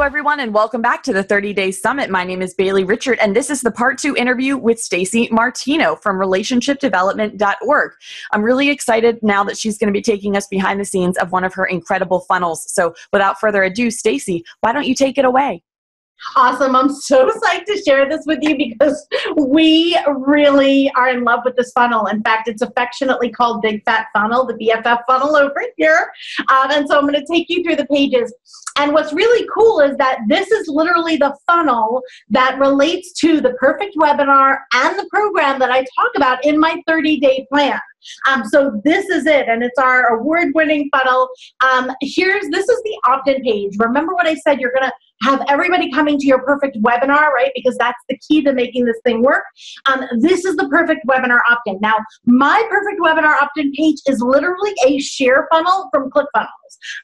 everyone, and welcome back to the 30-Day Summit. My name is Bailey Richard, and this is the Part 2 interview with Stacey Martino from relationshipdevelopment.org. I'm really excited now that she's going to be taking us behind the scenes of one of her incredible funnels. So without further ado, Stacey, why don't you take it away? Awesome. I'm so psyched to share this with you because we really are in love with this funnel. In fact, it's affectionately called Big Fat Funnel, the BFF funnel over here. And so I'm going to take you through the pages. And what's really cool is that this is literally the funnel that relates to the perfect webinar and the program that I talk about in my 30-day plan. So this is it, and it's our award-winning funnel. This is the opt-in page. Remember what I said, you're going to have everybody coming to your perfect webinar, right? Because that's the key to making this thing work. This is the perfect webinar opt-in. Now, my perfect webinar opt-in page is literally a share funnel from ClickFunnels.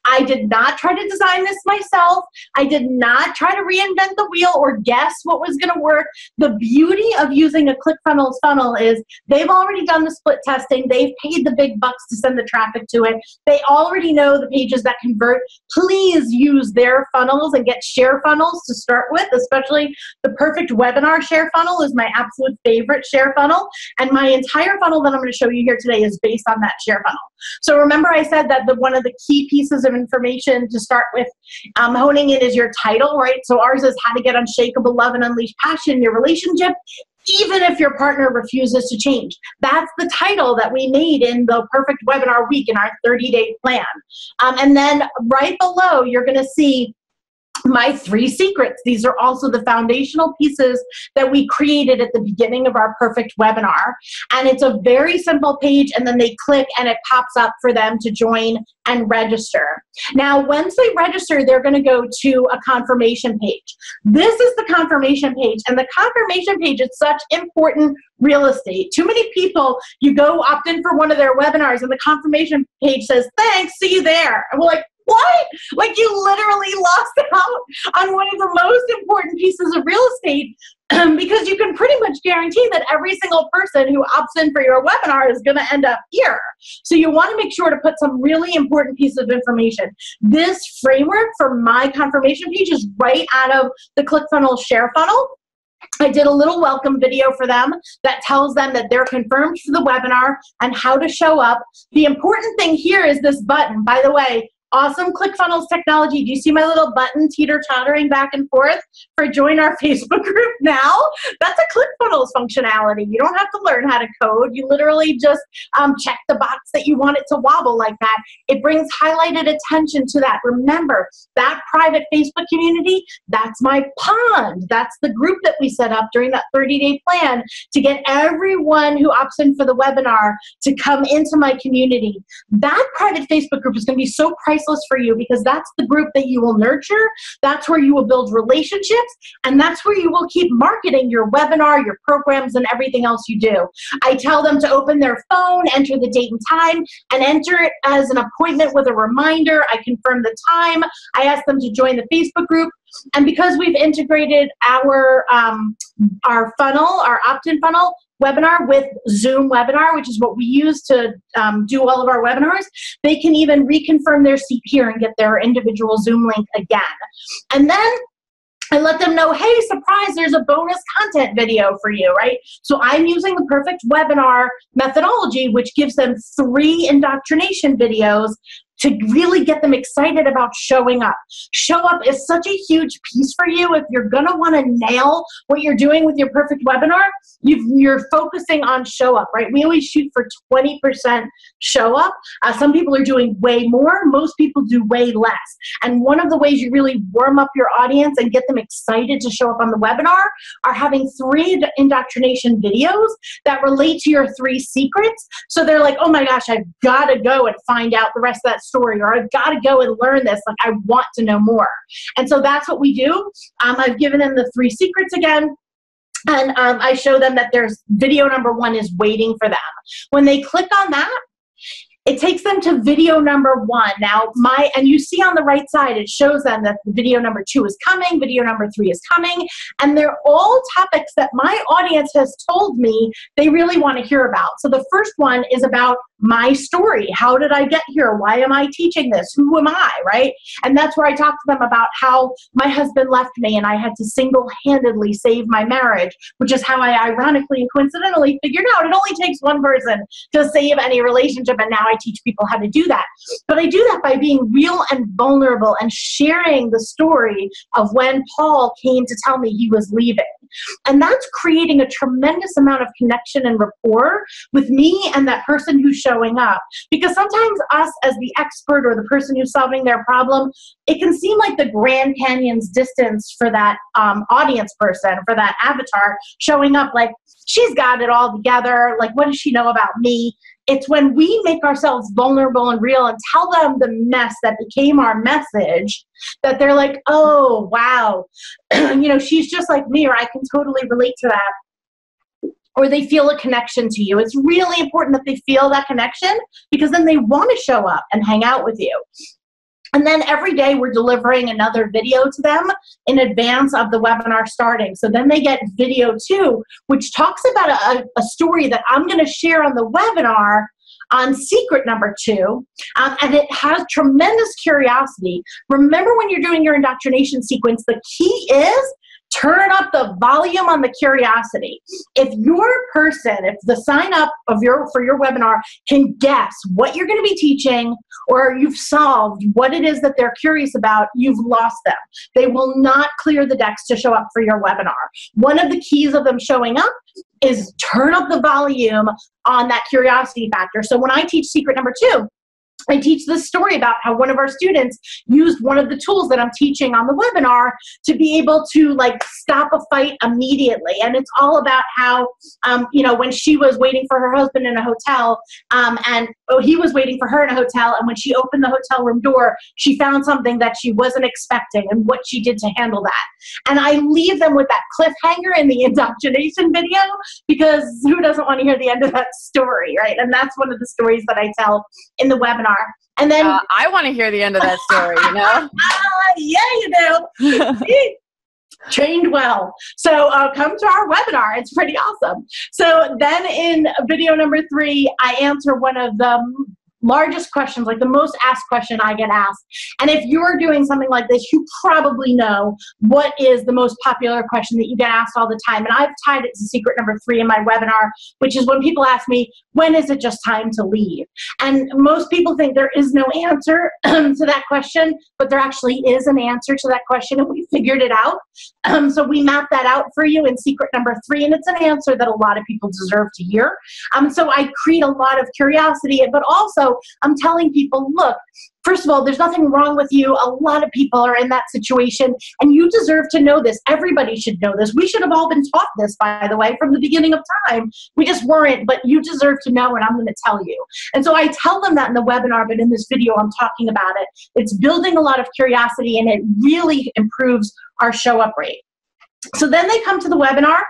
I did not try to design this myself. I did not try to reinvent the wheel or guess what was going to work. The beauty of using a ClickFunnels funnel is they've already done the split testing. They've paid the big bucks to send the traffic to it. They already know the pages that convert. Please use their funnels and get share funnels to start with, especially the perfect webinar share funnel is my absolute favorite share funnel. And my entire funnel that I'm going to show you here today is based on that share funnel. So remember I said that one of the key pieces of information to start with honing in is your title, right? So ours is how to get unshakable love and unleash passion in your relationship, even if your partner refuses to change. That's the title that we made in the perfect webinar week in our 30-day plan. And then right below, you're going to see my 3 secrets. These are also the foundational pieces that we created at the beginning of our perfect webinar. And it's a very simple page, and then they click and it pops up for them to join and register. Now, once they register, they're going to go to a confirmation page. This is the confirmation page, and the confirmation page is such important real estate. Too many people, you go opt in for one of their webinars and the confirmation page says, thanks, see you there. And we're like, what? Like you literally lost out on one of the most important pieces of real estate because you can pretty much guarantee that every single person who opts in for your webinar is going to end up here. So you want to make sure to put some really important piece of information. This framework for my confirmation page is right out of the ClickFunnels share funnel. I did a little welcome video for them that tells them that they're confirmed for the webinar and how to show up. The important thing here is this button. By the way, awesome ClickFunnels technology. Do you see my little button teeter-tottering back and forth for join our Facebook group now? That's a ClickFunnels functionality. You don't have to learn how to code. You literally just check the box that you want it to wobble like that. It brings highlighted attention to that. Remember, that private Facebook community, that's my pond. That's the group that we set up during that 30-day plan to get everyone who opts in for the webinar to come into my community. That private Facebook group is going to be so priceless for you because that's the group that you will nurture, that's where you will build relationships, and that's where you will keep marketing your webinar, your programs, and everything else you do. I tell them to open their phone, enter the date and time, and enter it as an appointment with a reminder. I confirm the time. I ask them to join the Facebook group. And because we've integrated our funnel, our opt-in funnel webinar with Zoom webinar, which is what we use to do all of our webinars, they can even reconfirm their seat here and get their individual Zoom link again. And then I let them know, hey, surprise, there's a bonus content video for you, right? So I'm using the perfect webinar methodology, which gives them 3 indoctrination videos to really get them excited about showing up. Show up is such a huge piece for you. If you're going to want to nail what you're doing with your perfect webinar, you're focusing on show up, right? We always shoot for 20% show up. Some people are doing way more. Most people do way less. And one of the ways you really warm up your audience and get them excited to show up on the webinar are having 3 indoctrination videos that relate to your 3 secrets. So they're like, oh my gosh, I've got to go and find out the rest of that story, or I've got to go and learn this. Like, I want to know more. And so that's what we do. I've given them the 3 secrets again. And I show them that there's video number 1 is waiting for them. When they click on that, it takes them to video number 1. Now, and you see on the right side, it shows them that video number 2 is coming, video number 3 is coming, and they're all topics that my audience has told me they really want to hear about. So the first one is about my story. How did I get here? Why am I teaching this? Who am I, right? And that's where I talk to them about how my husband left me and I had to single-handedly save my marriage, which is how I ironically and coincidentally figured out it only takes one person to save any relationship, and now I teach people how to do that. But I do that by being real and vulnerable and sharing the story of when Paul came to tell me he was leaving. And that's creating a tremendous amount of connection and rapport with me and that person who's showing up. Because sometimes us as the expert or the person who's solving their problem, it can seem like the Grand Canyon's distance for that audience person, for that avatar showing up like, she's got it all together. Like, what does she know about me? It's when we make ourselves vulnerable and real and tell them the mess that became our message that they're like, oh, wow, she's just like me, or I can totally relate to that. Or they feel a connection to you. It's really important that they feel that connection, because then they want to show up and hang out with you. And then every day we're delivering another video to them in advance of the webinar starting. So then they get video 2, which talks about a story that I'm going to share on the webinar on secret number 2. And it has tremendous curiosity. Remember, when you're doing your indoctrination sequence, the key is turn up the volume on the curiosity. If your person, if the sign up for your webinar can guess what you're going to be teaching, or you've solved what it is that they're curious about, you've lost them. They will not clear the decks to show up for your webinar. One of the keys of them showing up is turn up the volume on that curiosity factor. So when I teach secret number 2, I teach this story about how one of our students used one of the tools that I'm teaching on the webinar to be able to stop a fight immediately. And it's all about how, when she was waiting for her husband in a hotel, he was waiting for her in a hotel, and when she opened the hotel room door, she found something that she wasn't expecting and what she did to handle that. And I leave them with that cliffhanger in the indoctrination video, because who doesn't want to hear the end of that story, right? And that's one of the stories that I tell in the webinar. And then I want to hear the end of that story, Yeah, you do. Trained well. So come to our webinar. It's pretty awesome. So then in video number 3, I answer one of the largest questions, like the most asked question I get asked. And if you're doing something like this, you probably know what is the most popular question that you get asked all the time. And I've tied it to secret number 3 in my webinar, which is when people ask me, when is it just time to leave? And most people think there is no answer to that question, but there actually is an answer to that question, and we figured it out. So we mapped that out for you in secret number 3, and it's an answer that a lot of people deserve to hear. So I create a lot of curiosity, but also I'm telling people, look, first of all, there's nothing wrong with you. A lot of people are in that situation, and you deserve to know this. Everybody should know this. We should have all been taught this, by the way, from the beginning of time. We just weren't, but you deserve to know, and I'm going to tell you. And so I tell them that in the webinar, but in this video, I'm talking about it. It's building a lot of curiosity, and it really improves our show up rate. So then they come to the webinar.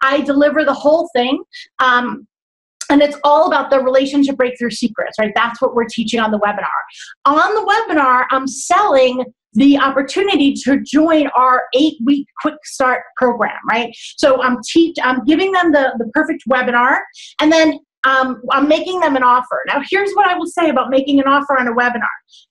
I deliver the whole thing. And it's all about the relationship breakthrough secrets, right? That's what we're teaching on the webinar. On the webinar, I'm selling the opportunity to join our 8-week quick start program, right? So I'm giving them the perfect webinar, and then I'm making them an offer. Now, here's what I will say about making an offer on a webinar.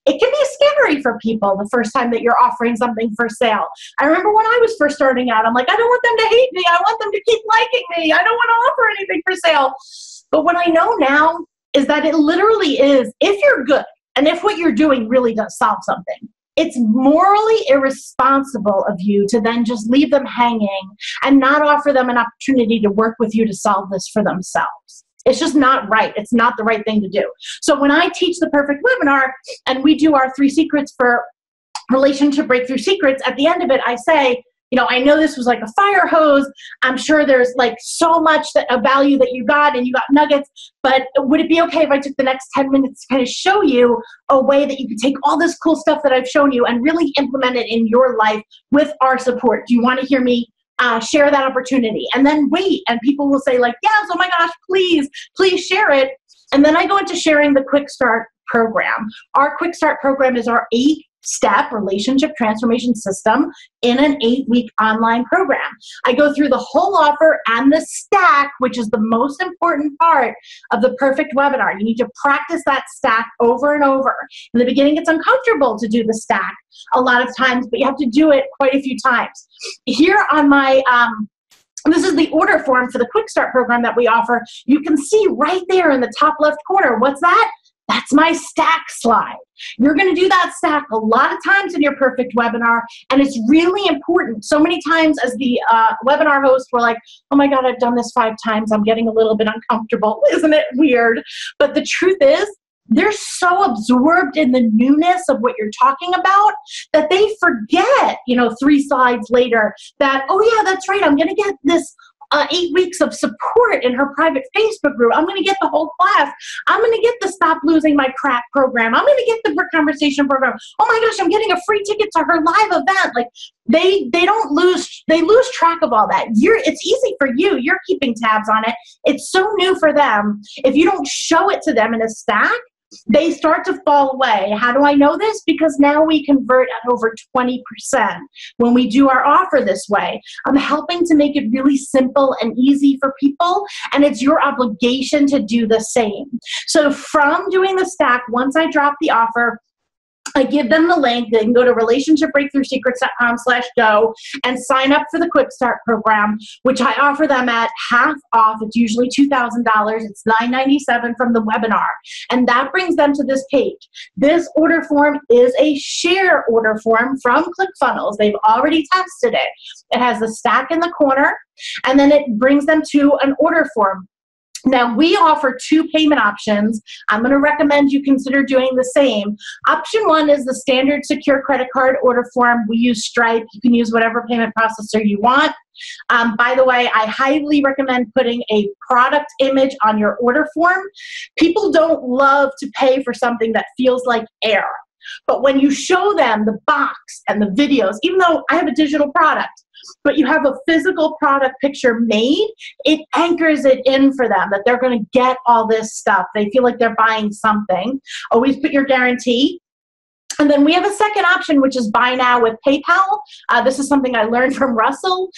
It can be scary for people the first time that you're offering something for sale. I remember when I was first starting out, I'm like, I don't want them to hate me. I want them to keep liking me. I don't want to offer anything for sale. But what I know now is that it literally is, if you're good and if what you're doing really does solve something, it's morally irresponsible of you to then just leave them hanging and not offer them an opportunity to work with you to solve this for themselves. It's just not right. It's not the right thing to do. So when I teach the perfect webinar and we do our 3 secrets for relationship breakthrough secrets, at the end of it, I say, I know this was like a fire hose. I'm sure there's so much of value that you got, and you got nuggets, but would it be okay if I took the next 10 minutes to kind of show you a way that you could take all this cool stuff that I've shown you and really implement it in your life with our support? Do you want to hear me share that opportunity? And then wait, and people will say yes, oh my gosh, please share it. And then I go into sharing the Quick Start program. Our Quick Start program is our 8 step relationship transformation system in an 8-week online program. I go through the whole offer and the stack, which is the most important part of the perfect webinar. You need to practice that stack over and over. In the beginning, it's uncomfortable to do the stack a lot of times, but you have to do it quite a few times. Here on my this is the order form for the Quick Start program that we offer. You can see right there in the top left corner. What's that? That's my stack slide. You're going to do that stack a lot of times in your perfect webinar, and it's really important. So many times as the webinar host, we're like, oh my God, I've done this 5 times. I'm getting a little bit uncomfortable. Isn't it weird? But the truth is, they're so absorbed in the newness of what you're talking about that they forget, 3 slides later that, oh yeah, that's right, I'm going to get this 8 weeks of support in her private Facebook group. I'm going to get the whole class. I'm going to get the Stop Losing My Crap program. I'm going to get the Brick Conversation program. Oh my gosh, I'm getting a free ticket to her live event. Like they lose track of all that. It's easy for you. You're keeping tabs on it. It's so new for them. If you don't show it to them in a stack, they start to fall away. How do I know this? Because now we convert at over 20% when we do our offer this way. I'm helping to make it really simple and easy for people, and it's your obligation to do the same. So from doing the stack, once I drop the offer, I give them the link. They can go to relationshipbreakthroughsecrets.com/go and sign up for the Quick Start program, which I offer them at half off. It's usually $2,000. It's $997 from the webinar. And that brings them to this page. This order form is a share order form from ClickFunnels. They've already tested it. It has a stack in the corner, and then it brings them to an order form. Now, we offer 2 payment options. I'm going to recommend you consider doing the same. Option 1 is the standard secure credit card order form. We use Stripe. You can use whatever payment processor you want. By the way, I highly recommend putting a product image on your order form. People don't love to pay for something that feels like air. But when you show them the box and the videos, even though I have a digital product, but you have a physical product picture made, it anchors it in for them that they're going to get all this stuff. They feel like they're buying something. Always put your guarantee. And then we have a second option, which is buy now with PayPal. This is something I learned from Russell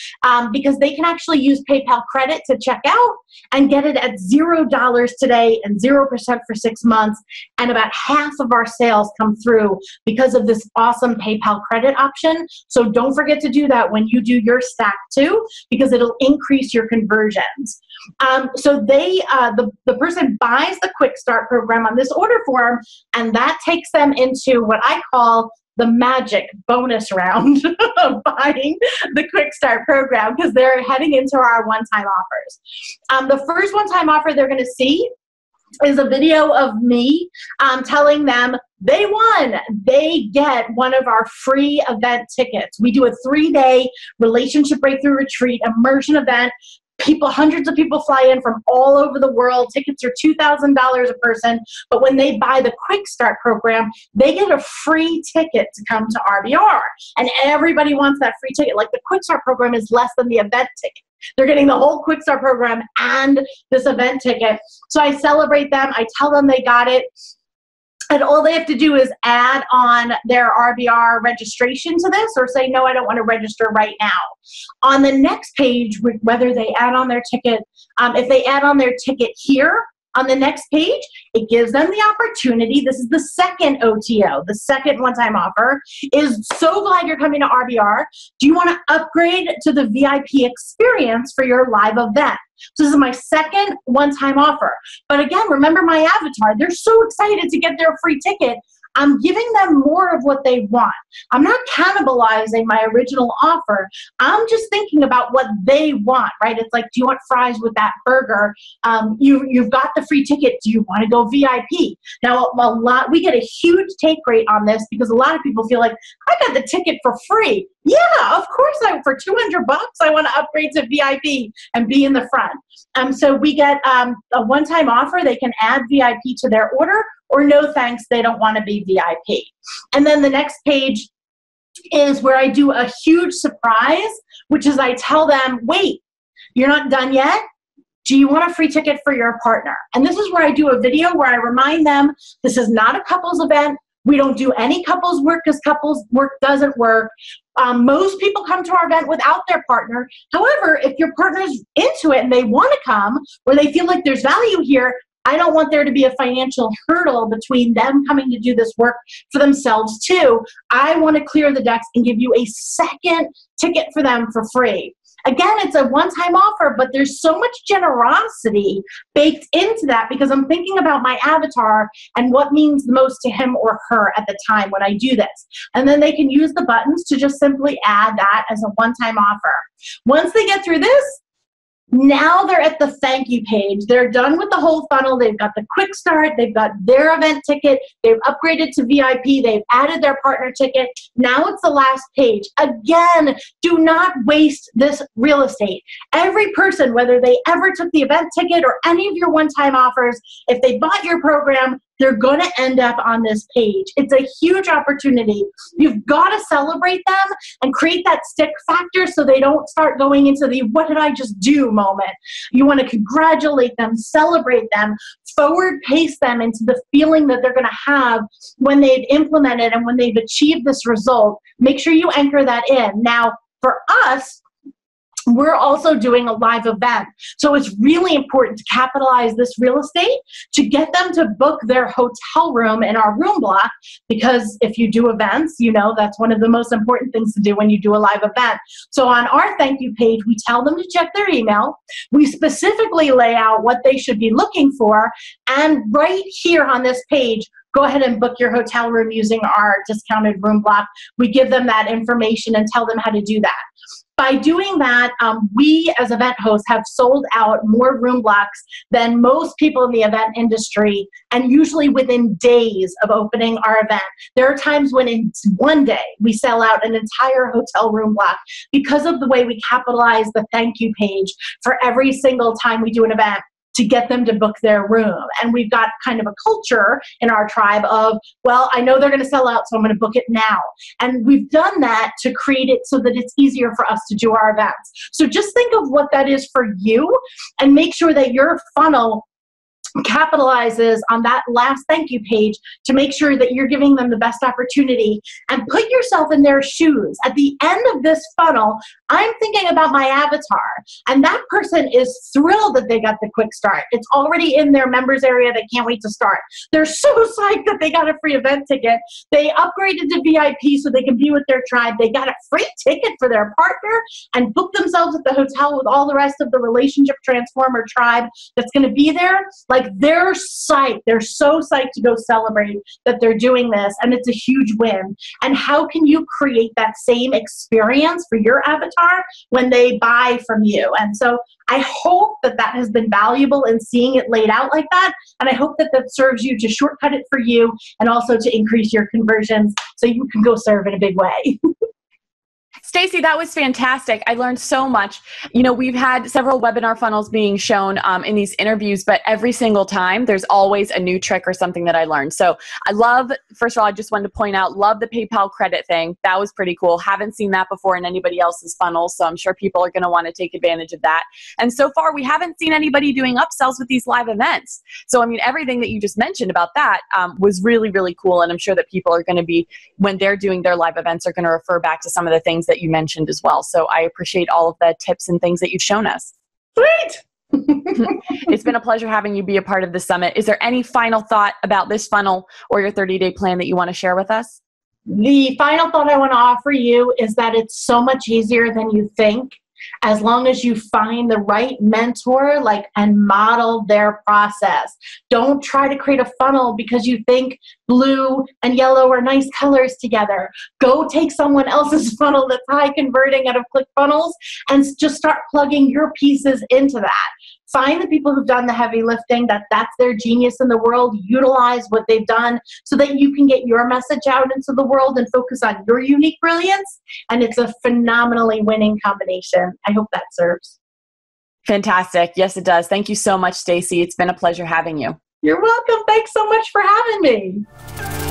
because they can actually use PayPal credit to check out and get it at $0 today and 0% for 6 months. And about half of our sales come through because of this awesome PayPal credit option. So don't forget to do that when you do your stack too, because it'll increase your conversions. So the person buys the Quick Start program on this order form, and that takes them into what I call the magic bonus round of buying the Quick Start program, because they're heading into our one-time offers. The first one-time offer they're going to see is a video of me telling them they won. They get one of our free event tickets. We do a 3-day relationship breakthrough retreat immersion event. Hundreds of people fly in from all over the world. Tickets are $2,000 a person, but when they buy the Quick Start program, they get a free ticket to come to RBR, and everybody wants that free ticket. Like, the Quick Start program is less than the event ticket. They're getting the whole Quick Start program and this event ticket. So I celebrate them. I tell them they got it. And all they have to do is add on their RBR registration to this, or say, no, I don't want to register right now. On the next page, whether they add on their ticket, if they add on their ticket here, on the next page, it gives them the opportunity. This is the second OTO, the second one-time offer. Is so glad you're coming to RBR. Do you want to upgrade to the VIP experience for your live event? So this is my second one-time offer. But again, remember my avatar. They're so excited to get their free ticket. I'm giving them more of what they want. I'm not cannibalizing my original offer. I'm just thinking about what they want, right? It's like, do you want fries with that burger? You've got the free ticket. Do you want to go VIP? Now, we get a huge take rate on this because a lot of people feel like, I got the ticket for free. Yeah, of course, for $200, I want to upgrade to VIP and be in the front. So we get a one-time offer. They can add VIP to their order, or no thanks, they don't want to be VIP. And then the next page is where I do a huge surprise, which is I tell them, wait, you're not done yet? Do you want a free ticket for your partner? And this is where I do a video where I remind them this is not a couples event. We don't do any couples work because couples work doesn't work. Most people come to our event without their partner. However, if your partner's into it and they want to come, or they feel like there's value here, I don't want there to be a financial hurdle between them coming to do this work for themselves too. I want to clear the decks and give you a second ticket for them for free. Again, it's a one-time offer, but there's so much generosity baked into that because I'm thinking about my avatar and what means the most to him or her at the time when I do this. And then they can use the buttons to just simply add that as a one-time offer. Once they get through this, now they're at the thank you page. They're done with the whole funnel. They've got the quick start. They've got their event ticket. They've upgraded to VIP. They've added their partner ticket. Now it's the last page. Again, do not waste this real estate. Every person, whether they ever took the event ticket or any of your one-time offers, if they bought your program, they're going to end up on this page. It's a huge opportunity. You've got to celebrate them and create that stick factor so they don't start going into the what did I just do moment. You want to congratulate them, celebrate them, forward pace them into the feeling that they're going to have when they've implemented and when they've achieved this result. Make sure you anchor that in. Now, for us, we're also doing a live event. So it's really important to capitalize this real estate to get them to book their hotel room in our room block, because if you do events, you know that's one of the most important things to do when you do a live event. So on our thank you page, we tell them to check their email. We specifically lay out what they should be looking for. And right here on this page, go ahead and book your hotel room using our discounted room block. We give them that information and tell them how to do that. By doing that, we as event hosts have sold out more room blocks than most people in the event industry, and usually within days of opening our event. There are times when in one day we sell out an entire hotel room block because of the way we capitalize the thank you page for every single time we do an event to get them to book their room. And we've got kind of a culture in our tribe of, well, I know they're going to sell out, so I'm going to book it now. And we've done that to create it so that it's easier for us to do our events. So just think of what that is for you and make sure that your funnel capitalizes on that last thank you page to make sure that you're giving them the best opportunity. And put yourself in their shoes. At the end of this funnel, I'm thinking about my avatar, and that person is thrilled that they got the quick start. It's already in their members area. They can't wait to start. They're so psyched that they got a free event ticket. They upgraded to VIP so they can be with their tribe. They got a free ticket for their partner and booked themselves at the hotel with all the rest of the relationship transformer tribe that's going to be there. Like, they're psyched. They're so psyched to go celebrate that they're doing this, and it's a huge win. And how can you create that same experience for your avatar when they buy from you? And so I hope that that has been valuable in seeing it laid out like that, and I hope that that serves you to shortcut it for you and also to increase your conversions so you can go serve in a big way. Stacey, that was fantastic. I learned so much. You know, we've had several webinar funnels being shown in these interviews, but every single time there's always a new trick or something that I learned. So I love, first of all, I just wanted to point out, love the PayPal credit thing. That was pretty cool. Haven't seen that before in anybody else's funnel, so I'm sure people are going to want to take advantage of that. And so far, we haven't seen anybody doing upsells with these live events. So, I mean, everything that you just mentioned about that was really, really cool. And I'm sure that people are going to be, when they're doing their live events, are going to refer back to some of the things that you mentioned as well. So I appreciate all of the tips and things that you've shown us. Great. It's been a pleasure having you be a part of the summit. Is there any final thought about this funnel or your 30-day plan that you want to share with us? The final thought I want to offer you is that it's so much easier than you think, as long as you find the right mentor, and model their process. Don't try to create a funnel because you think blue and yellow are nice colors together. Go take someone else's funnel that's high converting out of ClickFunnels and just start plugging your pieces into that. Find the people who've done the heavy lifting, that's their genius in the world. Utilize what they've done so that you can get your message out into the world and focus on your unique brilliance. And it's a phenomenally winning combination. I hope that serves. Fantastic. Yes, it does. Thank you so much, Stacey. It's been a pleasure having you. You're welcome. Thanks so much for having me.